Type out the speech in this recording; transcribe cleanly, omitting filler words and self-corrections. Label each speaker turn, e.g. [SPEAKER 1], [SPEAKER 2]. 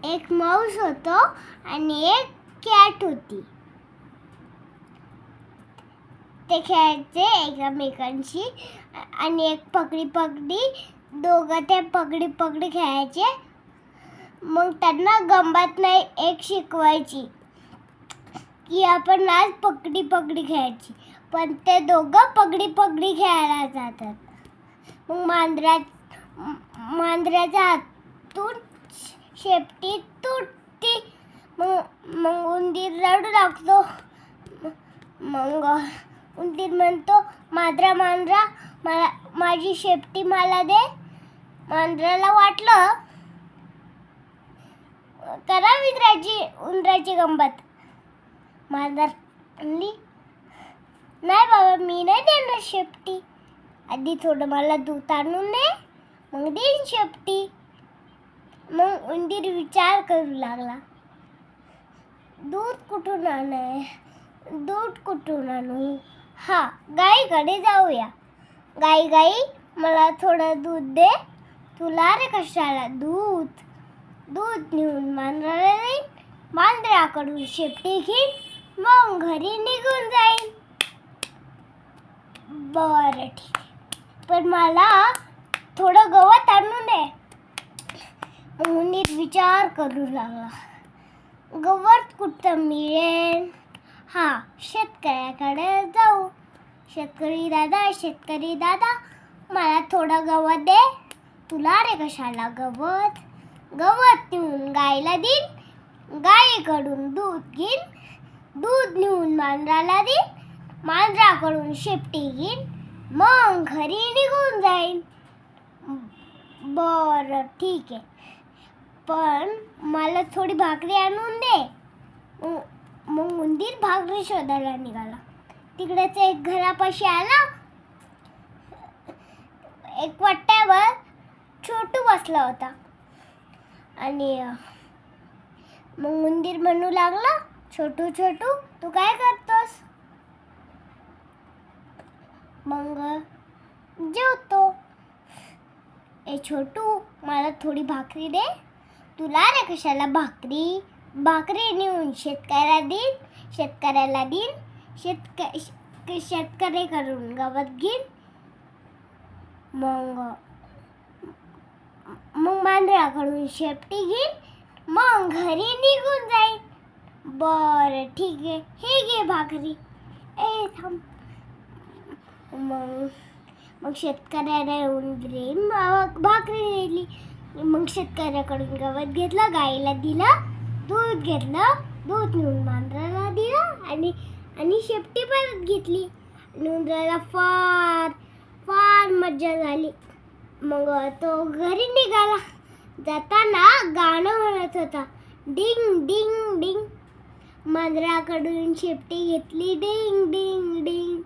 [SPEAKER 1] एक माऊस होतो आणि एक कॅट होती. ते खेळायचे एकमेकांशी आणि एक पकडी पकडी, दोघं ते पकडी पकडी खेळायचे. मग त्यांना गंमत नाही एक शिकवायची की आपण आज पकडी पकडी खेळायची, पण ते दोघं पकडी पकडी खेळायला जातात. मग मांजराच्या हातून शेपटी तुटते. मग उंदीर रडू लागतो. मग उंदीर म्हणतो, मांजरा मांजरा माझी शेपटी मला दे. मांजराला वाटलं करा उंदराची गंमत. मांजर म्हणली, नाही बाबा, मी नाही देणार शेपटी. आधी थोडं मला दूध आणून दे, मग देईन शेपटी. मग उंदीर विचार करू लागला, दूध कुठून आणू? गाईकडे जाऊया. गाई मला थोडं दूध दे. तुला रे कशाला दूध नेऊन मांजराला देईन. मांजराकडून शेपटी घेईन, मग घरी निघून जाईन. बरं ठीक आहे, पण मला थोडं गवत आणून दे. उंदीर विचार करू लागला, गवत कुठं मिळेल? शेतकऱ्याकडे जाऊ. शेतकरी दादा मला थोडं गवत दे. तुला रे कशाला गवत नेऊन गाईला देईन. गाईकडून दूध घेईन, दूध नेऊन मांजराला देईन. मांजराकडून शेपटी घेईन, मग घरी निघून जाईन. बरं ठीक आहे, पण मला थोडी भाकरी आणून दे. मग उंदीर भाकरी शोधायला निघाला. तिकडेच एक घरापाशी आला. एक वाट्यावर छोटू बसला होता आणि मग उंदीर म्हणू लागला, छोटू तू काय करतोस? मग जेवतो. छोटू मला थोडी भाकरी दे. तुला रे कशाला भाकरी नेऊन शेतकऱ्याला देईन. शेतकऱ्याकडून गवत घेईन, मग मांजराकडून शेपटी घेईन, मग घरी निघून जाईन. बरं ठीक आहे, हे घे भाकरी. थांब. मग शेतकऱ्याला उंदरीन भाकरी दिली. मग शेतकऱ्याकडून गवत घेतलं, गाईला दिलं, दूध घेतलं, दूध नेऊन मांजराला दिलं आणि शेपटी परत घेतली. आणि उंदराला फार मज्जा झाली. मग तो घरी निघाला. जाताना गाणं म्हणत होता, डिंग डिंग डिंग. मांजराकडून शेपटी घेतली, डिंग डिंग डिंग.